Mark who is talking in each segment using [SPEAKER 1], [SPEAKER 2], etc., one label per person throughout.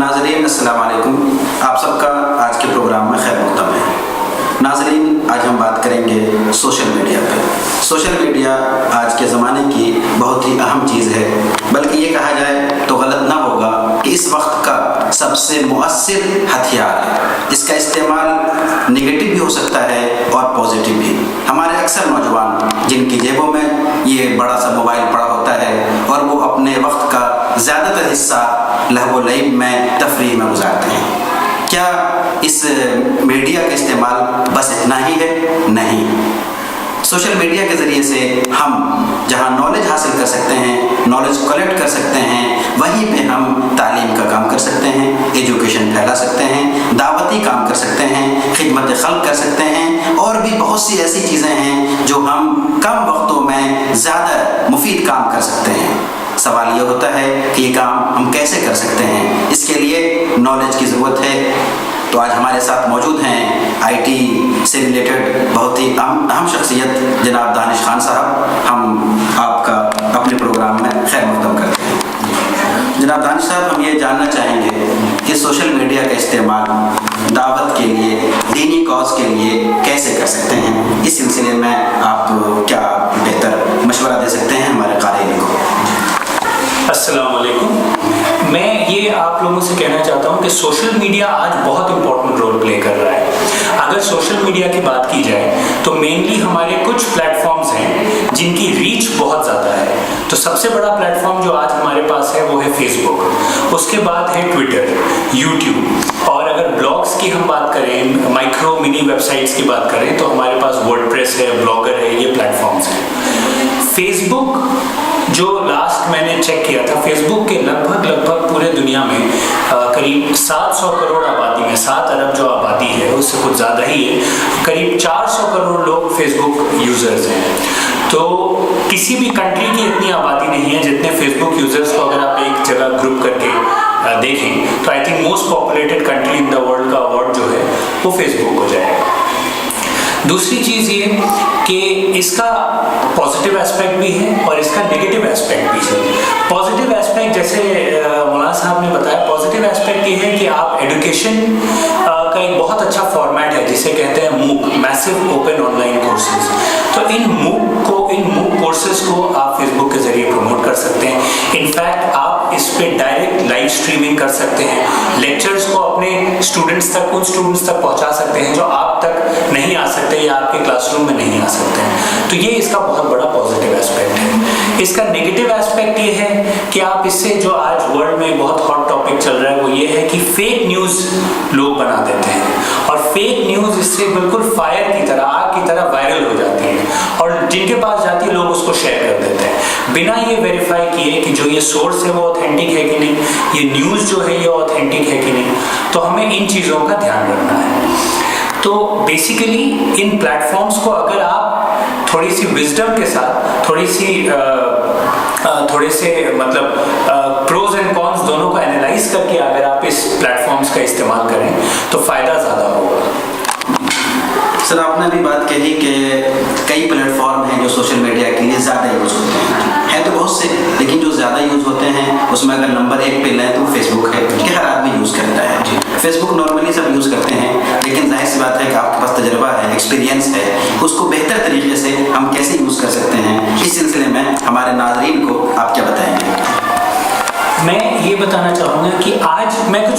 [SPEAKER 1] नाज़रीन अस्सलाम वालेकुम। आप सबका आज के प्रोग्राम में खैर मक़दम है। नाज़रीन, आज हम बात करेंगे सोशल मीडिया पे। सोशल मीडिया आज के ज़माने की बहुत ही अहम चीज़ है, बल्कि ये कहा जाए तो गलत ना होगा कि इस वक्त का सबसे मुअस्सिर हथियार है। इसका इस्तेमाल नेगेटिव भी हो सकता है और पॉजिटिव भी। हमारे अक्सर नौजवान जिनकी जेबों में ये बड़ा सा मोबाइल पड़ा होता है और वो अपने वक्त का ज़्यादातर हिस्सा लहव व लईब में, तफरीह में गुजारते हैं। क्या इस मीडिया का इस्तेमाल बस इतना ही है? नहीं। सोशल मीडिया के ज़रिए से हम जहां नॉलेज हासिल कर सकते हैं, नॉलेज कलेक्ट कर सकते हैं, वहीं पे हम तालीम का काम कर सकते हैं, एजुकेशन फैला सकते हैं, दावती काम कर सकते हैं, खिदमत खल्क कर सकते हैं, और भी बहुत सी ऐसी चीज़ें हैं जो हम कम वक्तों में ज़्यादा मुफीद काम कर सकते हैं। सवाल ये होता है कि ये काम हम कैसे कर सकते हैं। इसके लिए नॉलेज की ज़रूरत है। तो आज हमारे साथ मौजूद हैं आईटी से रिलेटेड बहुत ही अहम शख्सियत जनाब दानिश खान साहब। हम आपका अपने प्रोग्राम में खैर मक़दम करते हैं। जनाब दानिश साहब, हम ये जानना चाहेंगे कि सोशल मीडिया का इस्तेमाल दावत के लिए, दीनी कॉज के लिए कैसे कर सकते हैं। इस सिलसिले में आप क्या बेहतर मशवरा दे सकते हैं हमारे क़ारीन को?
[SPEAKER 2] अस्सलाम वालेकुम। मैं ये आप लोगों से कहना चाहता हूँ कि सोशल मीडिया आज बहुत इंपॉर्टेंट रोल प्ले कर रहा है। अगर सोशल मीडिया की बात की जाए तो मेनली हमारे कुछ प्लेटफॉर्म्स हैं जिनकी रीच बहुत ज़्यादा है। तो सबसे बड़ा प्लेटफॉर्म जो आज हमारे पास है वो है फेसबुक, उसके बाद है ट्विटर, यूट्यूब, और अगर ब्लॉग्स की हम बात करें, माइक्रो मिनी वेबसाइट्स की बात करें, तो हमारे पास वर्डप्रेस है, ब्लॉगर है, ये प्लेटफॉर्म्स हैं। फेसबुक जो लास्ट मैंने चेक किया था, फेसबुक के लगभग पूरे दुनिया में करीब 700 करोड़ आबादी में, 7 अरब जो आबादी है उससे कुछ ज़्यादा ही है, करीब 400 करोड़ लोग फेसबुक यूज़र्स हैं। तो किसी भी कंट्री की इतनी आबादी नहीं है जितने फेसबुक यूज़र्स को अगर आप एक जगह ग्रुप करके देखें तो I think most populated country in the world का अवार्ड जो है वो फेसबुक हो जाएगा। दूसरी चीज़ ये कि इसका पॉजिटिव एस्पेक्ट भी है और इसका नेगेटिव एस्पेक्ट भी है। पॉजिटिव एस्पेक्ट जैसे मौलाना साहब ने बताया, पॉजिटिव एस्पेक्ट ये है कि आप एजुकेशन का एक बहुत अच्छा फॉर्मेट है जिसे कहते हैं मूक, मैसिव ओपन ऑनलाइन कोर्सेज। तो इन मूक कोर्सेज को आप फेसबुक के जरिए प्रमोट कर सकते हैं। इनफैक्ट आप इस पे डायरेक्ट लाइव स्ट्रीमिंग कर सकते हैं, लेक्चर्स को अपने स्टूडेंट्स तक, उन स्टूडेंट्स तक पहुंचा सकते हैं जो आप तक नहीं आ सकते या आपके क्लासरूम में नहीं आ सकते हैं। तो ये इसका बहुत बड़ा पॉजिटिव एस्पेक्ट है। इसका नेगेटिव एस्पेक्ट ये है कि आप इससे, जो आज वर्ल्ड में बहुत हॉट टॉपिक चल रहा है, वो ये है कि फेक न्यूज़ लोग बना देते हैं और फेक न्यूज़ इससे बिल्कुल फायर की तरह, आग की तरह वायरल हो जाती है और जिनके पास जाती है लोग उसको शेयर कर देते हैं बिना ये वेरीफाई किए कि जो ये सोर्स है वो ऑथेंटिक है कि नहीं, ये न्यूज़ जो है ये ऑथेंटिक है कि नहीं। तो हमें इन चीज़ों का ध्यान रखना है। तो बेसिकली इन प्लेटफॉर्म्स को अगर आप थोड़ी सी विजडम के साथ, थोड़े से मतलब प्रोज एंड कॉन्स दोनों को एनालाइज करके अगर आप इस प्लेटफॉर्म्स का इस्तेमाल करें तो फ़ायदा ज़्यादा होगा।
[SPEAKER 1] सर, आपने भी बात कही कि कई प्लेटफॉर्म हैं जो सोशल मीडिया के लिए ज़्यादा यूज़ होते हैं तो बहुत से, लेकिन जो ज़्यादा यूज़ होते हैं उसमें अगर नंबर 1 पे लें तो फेसबुक है कि हर आदमी यूज़ करता है। फेसबुक नॉर्मली सब यूज़ करते हैं, लेकिन जाहिर सी बात है कि आपके पास तजर्बा है, एक्सपीरियंस है, उसको बेहतर तरीके से हम कैसे यूज़ कर सकते हैं, इस सिलसिले में हमारे नाज़रीन को आप क्या बताएंगे?
[SPEAKER 2] मैं ये बताना चाहूँगा कि आज मैं कुछ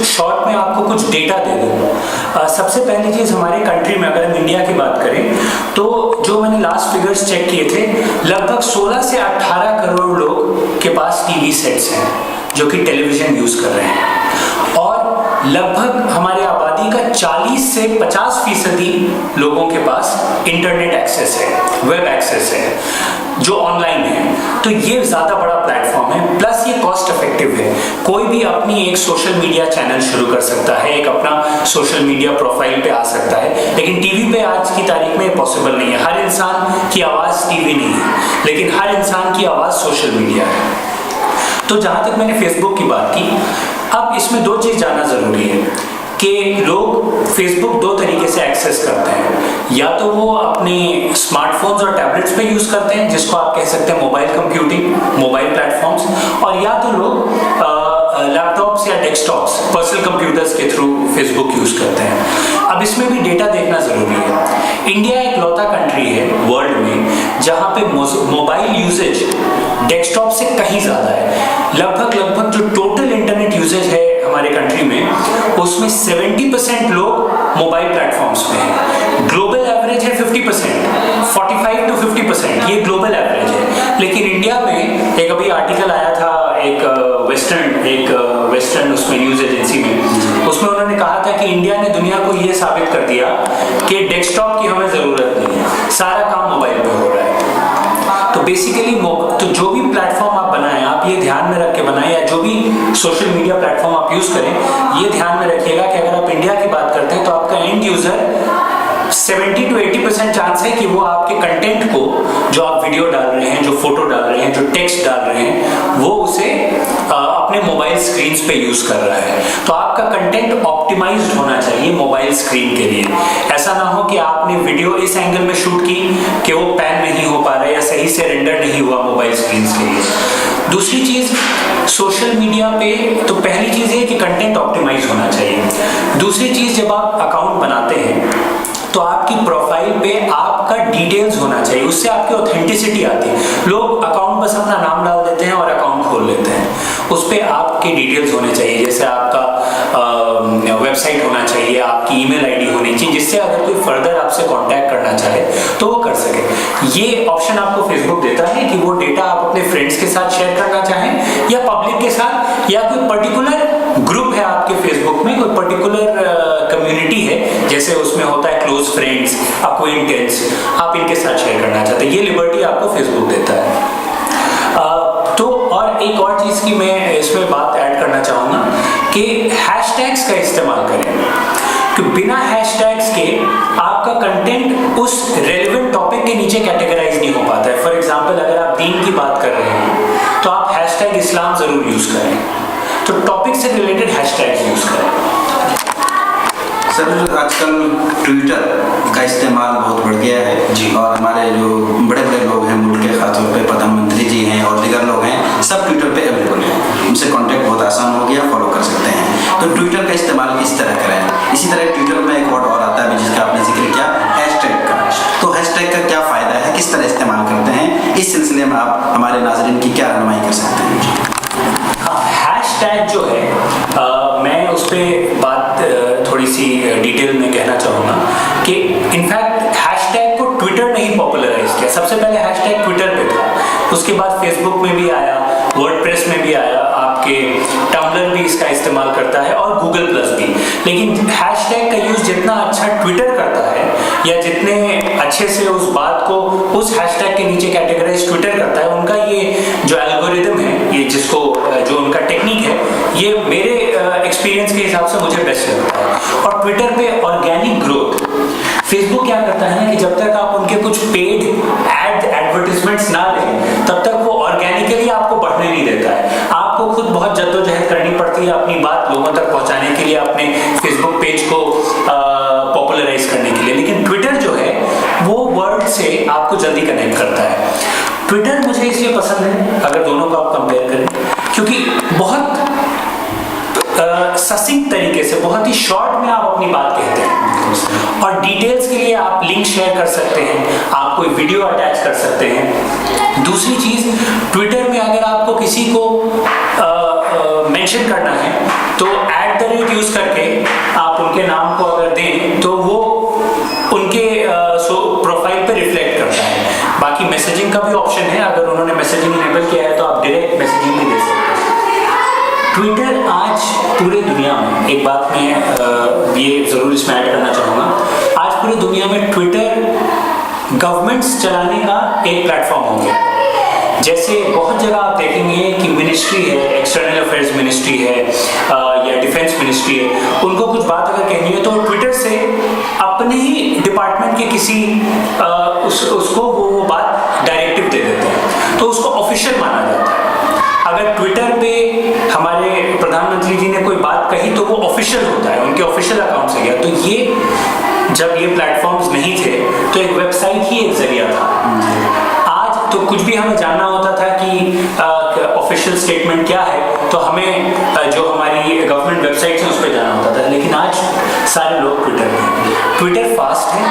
[SPEAKER 2] शॉर्ट में आपको कुछ डेटा दे दूँ। सबसे पहली चीज़, हमारे कंट्री में अगर हम इंडिया की बात करें तो जो मैंने लास्ट फिगर्स चेक किए थे, लगभग 16 से 18 करोड़ लोग के पास टीवी सेट्स हैं जो कि टेलीविज़न यूज़ कर रहे हैं, और लगभग हमारे आबादी का 40 से 50% लोगों के पास इंटरनेट एक्सेस है, वेब एक्सेस है जो ऑनलाइन है। तो ये ज़्यादा बड़ा प्लेटफॉर्म है, प्लस ये कॉस्ट इफेक्टिव है। कोई भी अपनी एक सोशल मीडिया चैनल शुरू कर सकता है, एक अपना सोशल मीडिया प्रोफाइल पे आ सकता है, लेकिन टीवी पे आज की तारीख में पॉसिबल नहीं है। हर इंसान की आवाज़ टीवी नहीं है, लेकिन हर इंसान की आवाज़ सोशल मीडिया है। तो जहाँ तक मैंने फेसबुक की बात की, अब इसमें 2 चीज़ जानना ज़रूरी है कि लोग फेसबुक 2 तरीके से एक्सेस करते हैं। या तो वो अपने स्मार्टफोन्स और टैबलेट्स पे यूज़ करते हैं, जिसको आप कह सकते हैं मोबाइल कंप्यूटिंग, मोबाइल प्लेटफॉर्म्स, और या तो लोग लैपटॉप्स या डेस्कटॉप्स, पर्सनल कंप्यूटर्स के थ्रू फेसबुक यूज़ करते हैं। अब इसमें भी डेटा देखना ज़रूरी है। इंडिया एक लौता कंट्री है वर्ल्ड में जहाँ पे मोबाइल यूजेज डेस्कटॉप से कहीं ज़्यादा है। लगभग जो टोटल इंटरनेट यूजेज है हमारे कंट्री में, उसमें 70% लोग मोबाइल प्लेटफॉर्म्स पे हैं। ग्लोबल एवरेज है 50%, 45 to 50%, ये ग्लोबल एवरेज है। लेकिन इंडिया में एक अभी आर्टिकल आया था एक वेस्टर्न उसमें न्यूज़ एजेंसी में, उसमें उन्होंने कहा था कि इंडिया ने दुनिया को ये साबित कर दिया कि डेस्कटॉप की हमें ज़रूरत नहीं है, सारा काम मोबाइल पे हो रहा है। तो बेसिकली तो जो भी प्लेटफॉर्म आप बनाएं, आप ये ध्यान में रख के बनाएं, या जो भी सोशल मीडिया प्लेटफॉर्म आप यूज़ करें, ये ध्यान में रखिएगा कि अगर आप इंडिया की बात करते हैं तो आपका एंड यूज़र 70 to 80% चांस है कि वो आपके कंटेंट को, जो आप वीडियो डाल रहे हैं, जो फोटो डाल रहे हैं, जो टेक्स्ट डाल रहे हैं, वो उसे अपने मोबाइल स्क्रीन्स पे यूज कर रहा है। तो आपका कंटेंट ऑप्टिमाइज्ड होना चाहिए मोबाइल स्क्रीन के लिए। ऐसा ना हो कि आपने वीडियो इस एंगल में शूट की कि वो पैन नहीं हो पा रहा है या सही से रेंडर नहीं हुआ मोबाइल स्क्रीन के लिए। दूसरी चीज, सोशल मीडिया पे तो पहली चीज है कि कंटेंट ऑप्टिमाइज होना चाहिए। दूसरी चीज, जब आप अकाउंट बनाते हैं तो आपकी प्रोफाइल पे आपका डिटेल्स होना चाहिए, उससे आपकी ऑथेंटिसिटी आती है। लोग अकाउंट बस अपना नाम डाल देते हैं और अकाउंट खोल लेते हैं, उस पर आपके डिटेल्स होने चाहिए, जैसे आपका वेबसाइट होना चाहिए, आपकी ईमेल आईडी होनी चाहिए, जिससे अगर कोई फर्दर आपसे कांटेक्ट करना चाहे तो वो कर सके। ये ऑप्शन आपको फेसबुक देता है कि वो डेटा आप अपने फ्रेंड्स के साथ शेयर करना चाहें या पब्लिक के साथ, या कोई पर्टिकुलर ग्रुप है आपके फेसबुक में, कोई पर्टिकुलर कम्युनिटी है, जैसे उसमें होता है क्लोज फ्रेंड्स, अक्वेंटेंस, आप इनके साथ शेयर करना चाहते हैं, ये लिबर्टी आपको फेसबुक देता है। तो और एक और चीज़ की मैं इसमें बात ऐड करना चाहूँगा कि हैशटैग्स का इस्तेमाल करें, कि बिना हैशटैग्स के आपका कंटेंट उस रेलेवेंट टॉपिक के नीचे कैटेगराइज नहीं हो पाता है। फॉर एग्जांपल, अगर आप दीन की बात कर रहे हैं तो आप हैशटैग इस्लाम ज़रूर यूज़ करें, तो टॉपिक से रिलेटेड हैशटैग्स यूज़ करें।
[SPEAKER 1] सर, आजकल ट्विटर का इस्तेमाल बहुत बढ़ गया है
[SPEAKER 2] जी, और
[SPEAKER 1] हमारे जो बड़े बड़े लोग हैं मुल्क के, खासतौर पे प्रधानमंत्री जी हैं और दीगर लोग हैं, सब ट्विटर पे अवेलेबल हैं, उनसे कांटेक्ट बहुत आसान हो गया, फॉलो कर सकते हैं। तो ट्विटर का इस्तेमाल किस तरह करें? इसी तरह ट्विटर में एक वर्ड और आता है जिसका आपने जिक्र किया, हैशटैग का। तो हैशटैग का क्या फ़ायदा है, किस तरह इस्तेमाल करते हैं? इस सिलसिले में आप हमारे नाज़रीन की क्या रहनुमाई कर सकते हैं?
[SPEAKER 2] हैशटैग जो है, मैं उस पर बात थोड़ी सी डिटेल में कहना चाहूँगा कि इनफैक्ट हैशटैग को ट्विटर ने ही पॉपुलराइज किया। सबसे पहले हैशटैग ट्विटर पे था, उसके बाद फेसबुक में भी आया, वर्डप्रेस में भी आया, आपके टम्बलर भी इसका इस्तेमाल करता है और गूगल प्लस भी। लेकिन हैशटैग का यूज़ जितना अच्छा ट्विटर करता है, या जितने अच्छे से उस बात को उस हैशटैग के नीचे कैटेगराइज ट्विटर करता है, उनका ये जो एल्गोरिदम है, ये जिसको जो उनका टेक्निक है, ये मेरे एक्सपीरियंस के हिसाब से मुझे बेस्ट लगता है। और ट्विटर पे ऑर्गेनिक ग्रोथ, फेसबुक क्या करता है ना कि जब तक आप उनके कुछ पेड एडवर्टीजमेंट्स ना लें, तब तक वो ऑर्गेनिकली आपको बढ़ने नहीं देता है। आपको खुद बहुत जद्दोजहद करनी पड़ती है अपनी बात लोगों तक पहुंचाने के लिए, अपने फेसबुक पेज को पॉपुलराइज करने के लिए। लेकिन ट्विटर जो है वो वर्ड से आपको जल्दी कनेक्ट करता है। ट्विटर मुझे इसलिए पसंद है, अगर दोनों को आप कंपेयर करें, क्योंकि बहुत ससिंक्ट तरीके से, बहुत ही शॉर्ट में आप अपनी बात कहते हैं, और डिटेल्स के लिए आप लिंक शेयर कर सकते हैं, आप कोई वीडियो अटैच कर सकते हैं। दूसरी चीज, ट्विटर में अगर आपको किसी को मेंशन करना है तो @ यूज करके आप उनके नाम को अगर दें तो वो उनके प्रोफाइल पे रिफ्लेक्ट करता है। बाकी मैसेजिंग का भी ऑप्शन है, अगर उन्होंने मैसेजिंग इनेबल किया है तो आप डायरेक्ट मैसेजिंग भी दे सकते हैं। ट्विटर आज पूरे दुनिया में, एक बात मैं ये ज़रूर इसमें ऐड करना चाहूँगा, आज पूरे दुनिया में ट्विटर गवर्नमेंट्स चलाने का एक प्लेटफॉर्म हो गया। जैसे बहुत जगह आप देखेंगे कि मिनिस्ट्री है, एक्सटर्नल अफेयर्स मिनिस्ट्री है या डिफेंस मिनिस्ट्री है, उनको कुछ बात अगर कहनी है तो ट्विटर से अपने ही डिपार्टमेंट के किसी उसको वो बात डायरेक्टिव दे देते हैं, तो उसको ऑफिशियल माना जाता है। अगर ट्विटर पे हमारे प्रधानमंत्री जी ने कोई बात कही तो वो ऑफिशियल होता है, उनके ऑफिशियल अकाउंट से गया। तो ये जब ये प्लेटफॉर्म्स नहीं थे तो एक वेबसाइट ही एक जरिया था। आज तो कुछ भी हमें जानना होता था कि ऑफिशियल स्टेटमेंट क्या है, तो हमें सारे लोग ट्विटर पे। ट्विटर फास्ट है,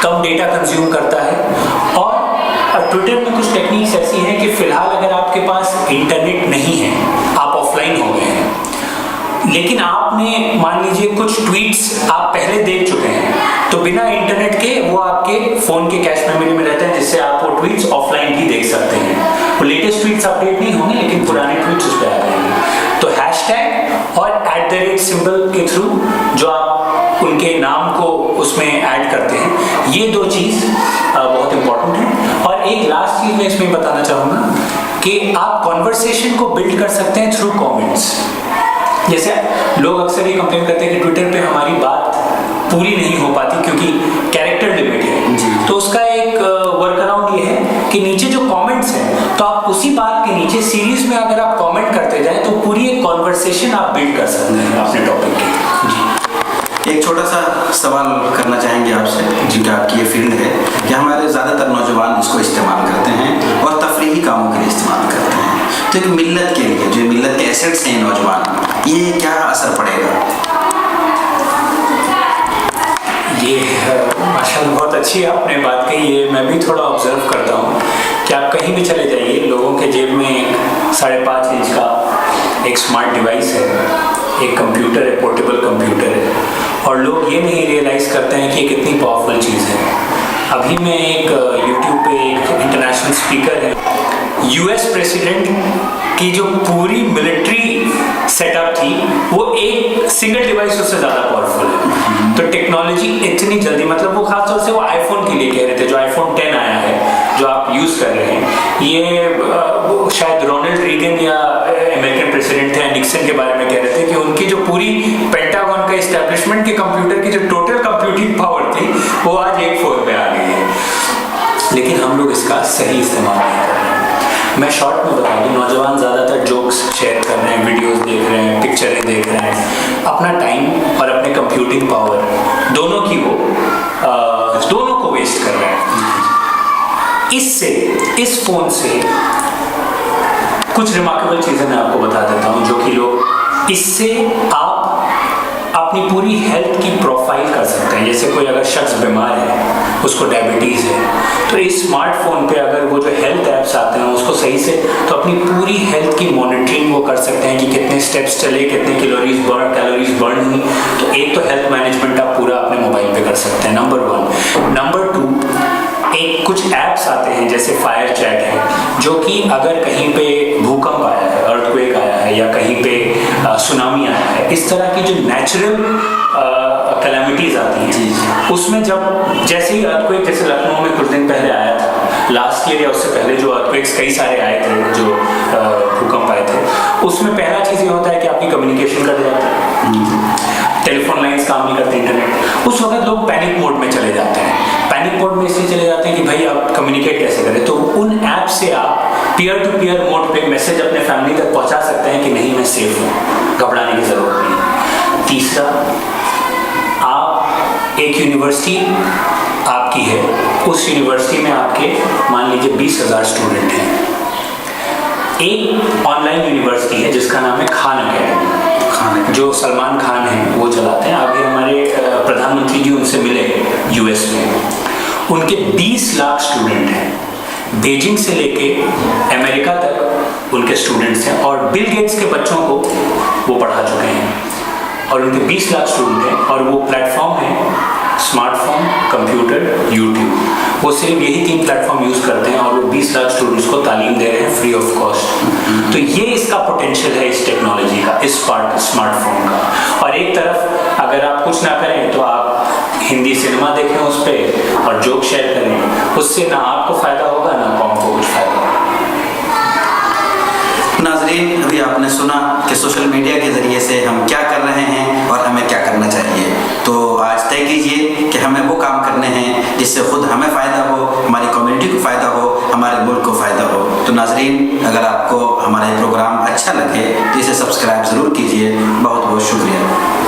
[SPEAKER 2] कम डेटा कंज्यूम करता है, और ट्विटर में कुछ टेक्निक्स ऐसी हैं कि फिलहाल अगर आपके पास इंटरनेट नहीं है, आप ऑफलाइन हो गए हैं, लेकिन आपने मान लीजिए कुछ ट्वीट्स आप पहले देख चुके हैं, तो बिना इंटरनेट के वो आपके फोन के कैश मेमोरी में रहते हैं, जिससे आप वो ट्वीट्स ऑफलाइन भी देख सकते हैं। वो लेटेस्ट ट्वीट्स अपडेट नहीं होंगे, लेकिन पुराने ट्वीट्स उस पर आ जाएंगे। तो हैशटैग और @ सिंबल के थ्रू जो आप उनके नाम को उसमें ऐड करते हैं, ये दो चीज़ बहुत इंपॉर्टेंट है। और एक लास्ट चीज़ मैं इसमें बताना चाहूँगा कि आप कॉन्वर्सेशन को बिल्ड कर सकते हैं थ्रू कॉमेंट्स। जैसे लोग अक्सर ये कंप्लेन करते हैं कि ट्विटर पे हमारी बात पूरी नहीं हो पाती क्योंकि कैरेक्टर लिमिट है। तो उसका एक वर्क अराउंड ये है कि नीचे जो कमेंट्स हैं, तो आप उसी बात के नीचे सीरीज में अगर आप कमेंट करते जाएं तो पूरी एक कॉन्वर्सेशन आप बिल्ड कर सकते हैं अपने टॉपिक की। जी,
[SPEAKER 1] एक छोटा सा सवाल करना चाहेंगे आपसे, जिनका आपकी ये फील्ड है कि हमारे ज़्यादातर नौजवान इसको इस्तेमाल करते हैं और तफरीही कामों के लिए इस्तेमाल करते हैं, तो एक मिल्लत के लिए, जो मिल्लत के एसेट्स हैं नौजवान, ये क्या असर पड़ेगा?
[SPEAKER 2] ये माशाल्लाह बहुत अच्छी आपने बात कही है। मैं भी थोड़ा ऑब्जर्व करता हूँ कि आप कहीं भी चले जाइए, लोगों के जेब में 5.5 इंच का एक स्मार्ट डिवाइस है, एक कंप्यूटर है, पोर्टेबल कंप्यूटर है, और लोग ये नहीं रियलाइज़ करते हैं कि ये कितनी पावरफुल चीज़ है। अभी मैं एक यूट्यूब पे एक इंटरनेशनल स्पीकर है, यूएस प्रेसिडेंट की जो पूरी मिलिट्री सेटअप थी वो एक सिंगल डिवाइस उससे ज़्यादा पावरफुल है। तो टेक्नोलॉजी इतनी जल्दी, मतलब वो खासतौर से वो आईफोन के लिए कह रहे थे, जो आईफोन 10 आया है, जो आप यूज़ कर रहे हैं, ये शायद रोनाल्ड रीगन या अमेरिकन प्रेसिडेंट थे निक्सन के बारे में कह रहे थे कि उनकी जो पूरी पेंटागन का इस्टेब्लिशमेंट के कंप्यूटर की जो टोटल कंप्यूटिंग पावर थी वो आज एक फोन पे आ गई है। लेकिन हम लोग इसका सही इस्तेमाल नहीं कर रहे हैं। मैं शॉर्ट में बता दूं, नौजवान ज़्यादातर जोक्स शेयर कर रहे हैं, वीडियोस देख रहे हैं, पिक्चरें देख रहे हैं, अपना टाइम और अपने कंप्यूटिंग पावर दोनों की वो दोनों को वेस्ट कर रहे हैं। इससे, इस फ़ोन से कुछ रिमार्केबल चीज़ें मैं आपको बता देता हूँ, जो कि लोग, इससे आप अपनी पूरी हेल्थ की प्रोफाइल कर सकते हैं। जैसे कोई अगर शख्स बीमार है, उसको डायबिटीज़ है, तो इस स्मार्टफोन पे अगर वो जो हेल्थ ऐप्स आते हैं उसको सही से, तो अपनी पूरी हेल्थ की मॉनिटरिंग वो कर सकते हैं कि कितने स्टेप्स चले, कितने कैलोरीज बर्न हुई। तो एक तो हेल्थ मैनेजमेंट आप पूरा अपने मोबाइल पे कर सकते हैं, नंबर 1। नंबर 2, एक कुछ ऐप्स आते हैं जैसे फायर चैट है, जो कि अगर कहीं पे भूकंप आया है, अर्थक्वेक आया है, या कहीं पे सुनामी आया है, इस तरह की जो नेचुरल कैलेमिटीज आती हैं, उसमें जब जैसे ही अर्थक्वेक, जैसे लखनऊ में कुछ दिन पहले आया था, लास्ट ईयर या उससे पहले जो अर्थक्वेक्स कई सारे आए थे, जो भूकंप आए थे, उसमें पहला चीज़ ये होता है कि आपकी कम्युनिकेशन कट जाती है, टेलीफोन लाइंस काम नहीं करते, इंटरनेट। उस वक्त लोग पैनिक मोड में चले जाते हैं। पैनिक मोड में इसलिए चले जाते हैं कि भाई आप कम्युनिकेट कैसे करें। तो उन ऐप से आप पीयर टू पीयर मोड पे मैसेज अपने फैमिली तक पहुंचा सकते हैं कि नहीं, मैं सेफ हूँ, घबराने की ज़रूरत नहीं। तीसरा, आप एक यूनिवर्सिटी आपकी है, उस यूनिवर्सिटी में आपके मान लीजिए 20,000 स्टूडेंट हैं। एक ऑनलाइन यूनिवर्सिटी है जिसका नाम है खान अकेडमी, जो सलमान खान हैं वो चलाते हैं। अभी हमारे प्रधानमंत्री जी उनसे मिले यूएस में। उनके 20 लाख स्टूडेंट हैं, बीजिंग से लेके अमेरिका तक उनके स्टूडेंट्स हैं, और बिल गेट्स के बच्चों को वो पढ़ा चुके हैं, और उनके 20 लाख स्टूडेंट हैं। और वो प्लेटफॉर्म है स्मार्टफोन, कंप्यूटर, यूट्यूब। वो सिर्फ यही 3 प्लेटफॉर्म यूज़ करते हैं, और वो 20 लाख स्टूडेंट्स को तालीम दे रहे हैं फ्री ऑफ कॉस्ट। तो ये इसका पोटेंशियल है इस टेक्नोलॉजी का, इस स्मार्टफोन का। और एक तरफ अगर आप कुछ ना करें तो आप हिंदी सिनेमा देखें उस पर और जोक शेयर करें, उससे ना आपको फ़ायदा होगा ना कौम को कुछ फ़ायदा होगा।
[SPEAKER 1] नाज़रीन, अभी आपने सुना कि सोशल मीडिया के ज़रिए से हम क्या कर रहे हैं और हमें क्या करना चाहिए। तो आज तय कीजिए कि हमें वो काम करने हैं जिससे खुद हमें फ़ायदा हो, हमारी कम्युनिटी को फ़ायदा हो, हमारे मुल्क को फ़ायदा हो। तो नाज़रीन, अगर आपको हमारा ये प्रोग्राम अच्छा लगे तो इसे सब्सक्राइब ज़रूर कीजिए। बहुत बहुत शुक्रिया।